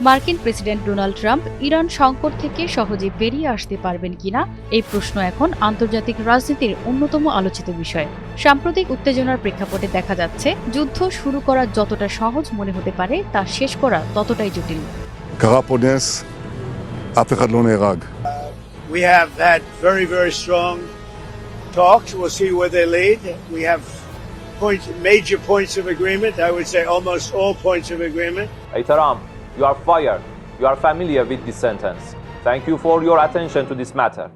মার্কিন president Donald Trump Iran সংকট থেকে সহজে বেরিয়ে আসতে পারবেন কিনা এই প্রশ্ন এখন আন্তর্জাতিক রাজনীতির অন্যতম আলোচিত বিষয়। সাম্প্রতিক উত্তেজনার প্রেক্ষাপটে দেখা যাচ্ছে, যুদ্ধ শুরু করা যতটা সহজ মনে হতে পারে তা শেষ করা ততটাই জটিল। We have had very strong talks. We'll see where they lead. We have major points of agreement. I would say almost all points of agreement. Hey Taram, you are fired. You are familiar with this sentence. Thank you for your attention to this matter.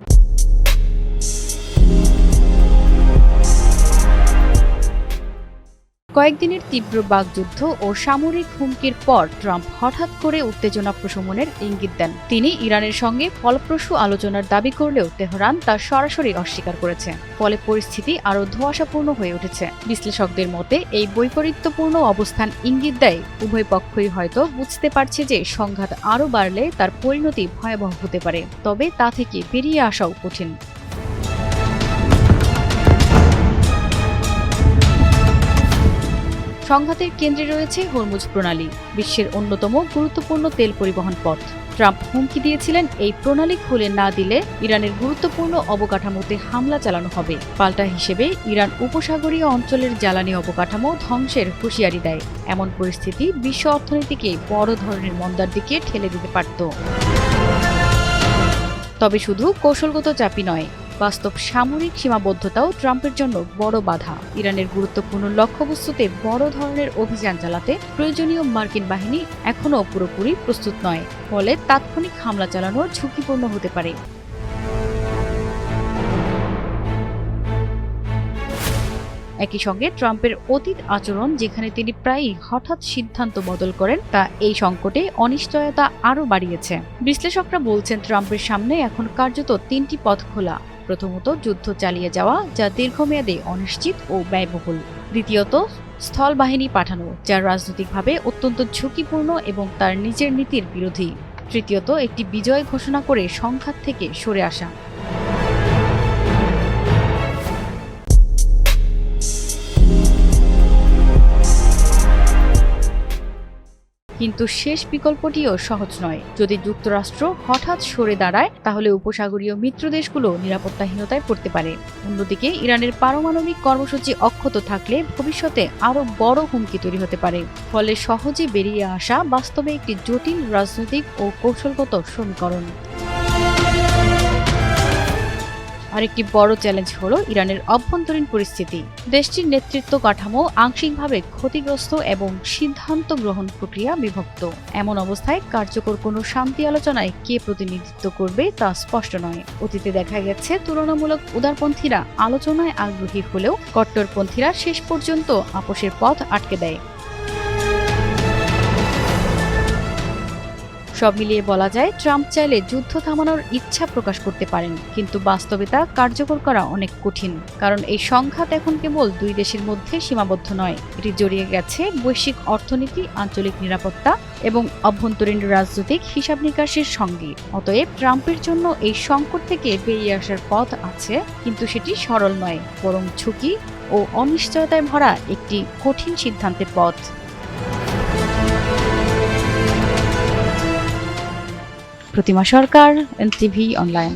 কয়েকদিনের তীব্র বাকযুদ্ধ ও সামরিক হুমকির পর Trump হঠাৎ করে উত্তেজনা প্রশমনের ইঙ্গিত দেন। তিনি ইরানের সঙ্গে ফলপ্রসূ আলোচনার দাবি করলেও তেহরান তা সরাসরি অস্বীকার করেছে। ফলে পরিস্থিতি আরও ধোঁয়াশাপূর্ণ হয়ে উঠেছে। বিশ্লেষকদের মতে এই বৈপরীত্যপূর্ণ অবস্থান ইঙ্গিত দেয় উভয় পক্ষই হয়তো বুঝতে পারছে যে সংঘাত আরও বাড়লে তার পরিণতি ভয়াবহ হতে পারে, তবে তা থেকে বেরিয়ে আসাও কঠিন। সংঘাতের কেন্দ্রে রয়েছে হরমুজ প্রণালী, বিশ্বের অন্যতম গুরুত্বপূর্ণ তেল পরিবহন পথ। ট্রাম্প হুমকি দিয়েছিলেন এই প্রণালী খুলে না দিলে ইরানের গুরুত্বপূর্ণ অবকাঠামোতে হামলা চালানো হবে। পাল্টা হিসেবে ইরান উপসাগরীয় অঞ্চলের জ্বালানি অবকাঠামো ধ্বংসের হুঁশিয়ারি দেয়। এমন পরিস্থিতি বিশ্ব অর্থনীতিকে বড় ধরনের মন্দার দিকে ঠেলে দিতে পারত। তবে শুধু কৌশলগত চাপই নয়, বাস্তব সামরিক সীমাবদ্ধতাও ট্রাম্পের জন্য বড় বাধা। ইরানের গুরুত্বপূর্ণ লক্ষ্যবস্তুতে বড় ধরনের অভিযান চালাতে প্রয়োজনীয় মার্কিন বাহিনী এখনও পুরোপুরি প্রস্তুত নয়, ফলে তাৎক্ষণিক হামলা চালানো ঝুঁকিপূর্ণ হতে পারে। একই সঙ্গে ট্রাম্পের অতীত আচরণ, যেখানে তিনি প্রায়ই হঠাৎ সিদ্ধান্ত বদল করেন, তা এই সংকটে অনিশ্চয়তা আরও বাড়িয়েছে। বিশ্লেষকরা বলছেন, ট্রাম্পের সামনে এখন কার্যত তিনটি পথ খোলা। প্রথমত, যুদ্ধ চালিয়ে যাওয়া, যা দীর্ঘমেয়াদে অনিশ্চিত ও ব্যয়বহুল। দ্বিতীয়ত, স্থল বাহিনী পাঠানো, যা রাজনৈতিকভাবে অত্যন্ত ঝুঁকিপূর্ণ এবং তার নিজের নীতির বিরোধী। তৃতীয়ত, একটি বিজয় ঘোষণা করে সংঘাত থেকে সরে আসা। কিন্তু শেষ বিকল্পটিও সহজ নয়। যদি যুক্তরাষ্ট্র হঠাৎ সরে দাঁড়ায়, তাহলে উপসাগরীয় মিত্র দেশগুলো নিরাপত্তাহীনতায় পড়তে পারে। অন্যদিকে ইরানের পারমাণবিক কর্মসূচি অক্ষত থাকলে ভবিষ্যতে আরও বড় হুমকি তৈরি হতে পারে। ফলে সহজে বেরিয়ে আসা বাস্তবে একটি জটিল রাজনৈতিক ও কৌশলগত সমীকরণ। আরেকটি বড় চ্যালেঞ্জ হলো ইরানের অভ্যন্তরীণ পরিস্থিতি। দেশটির নেতৃত্ব কাঠামো আংশিকভাবে ক্ষতিগ্রস্ত এবং সিদ্ধান্ত গ্রহণ প্রক্রিয়া বিভক্ত। এমন অবস্থায় কার্যকর কোনো শান্তি আলোচনায় কে প্রতিনিধিত্ব করবে তা স্পষ্ট নয়। অতীতে দেখা গেছে, তুলনামূলক উদারপন্থীরা আলোচনায় আগ্রহী হলেও কট্টরপন্থীরা শেষ পর্যন্ত আপোষের পথ আটকে দেয়। সব মিলিয়ে বলা যায়, ট্রাম্প চাইলে যুদ্ধ থামানোর ইচ্ছা প্রকাশ করতে পারেন, কিন্তু বাস্তবে তা কার্যকর করা অনেক কঠিন। কারণ এই সংঘাত এখন কেবল দুই দেশের মধ্যে সীমাবদ্ধ নয়, এটি জড়িয়ে গেছে বৈশ্বিক অর্থনীতি, আঞ্চলিক নিরাপত্তা এবং অভ্যন্তরীণ রাজনৈতিক হিসাব নিকাশের সঙ্গে। অতএব ট্রাম্পের জন্য এই সংকট থেকে বেরিয়ে আসার পথ আছে, কিন্তু সেটি সরল নয়, বরং ঝুঁকি ও অনিশ্চয়তায় ভরা একটি কঠিন সিদ্ধান্তের পথ। প্রতিমা সরকার, এনটিভি অনলাইন।